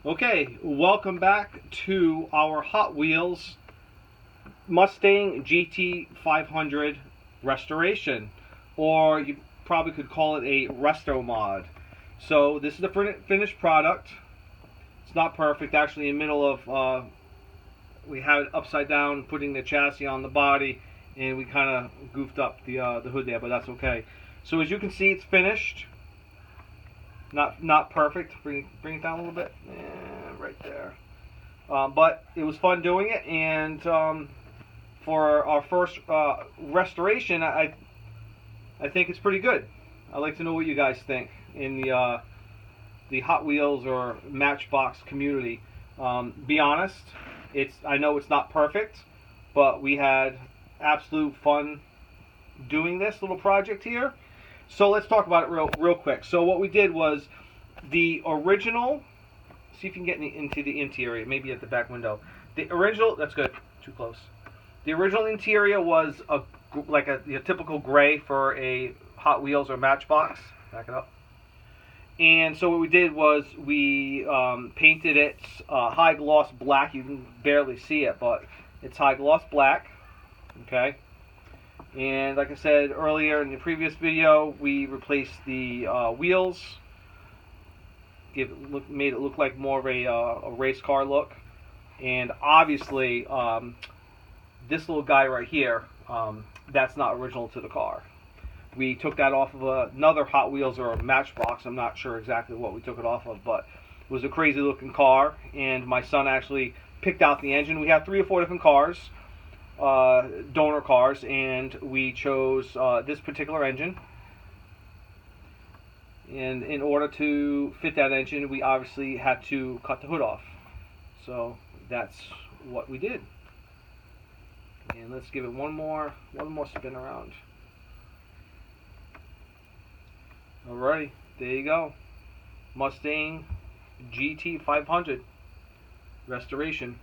Okay, welcome back to our Hot Wheels Mustang GT 500 restoration, or you probably could call it a resto mod. So this is the finished product. It's not perfect. Actually, in the middle of we had it upside down, putting the chassis on the body, and we kind of goofed up the hood there, but that's okay. So as you can see, it's finished. Not perfect. Bring it down a little bit. Yeah, right there. But it was fun doing it, and for our first restoration, I think it's pretty good. I'd like to know what you guys think in the Hot Wheels or Matchbox community. Be honest, I know it's not perfect, but we had absolute fun doing this little project here. So let's talk about it real quick. So what we did was the original. See if you can get into the interior, maybe at the back window. The original, that's good, too close. The original interior was like a typical gray for a Hot Wheels or Matchbox. Back it up. And so what we did was we painted it high gloss black. You can barely see it, but it's high gloss black. Okay. And like I said earlier in the previous video, we replaced the wheels, made it look like more of a race car look. And obviously, this little guy right here, that's not original to the car. We took that off of another Hot Wheels or a Matchbox. I'm not sure exactly what we took it off of, but it was a crazy looking car. And my son actually picked out the engine. We have 3 or 4 different cars. Donor cars, and we chose this particular engine, and in order to fit that engine we obviously had to cut the hood off, so that's what we did. And let's give it one more spin around. Alrighty, there you go. Mustang GT 500 restoration.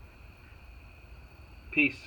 Peace.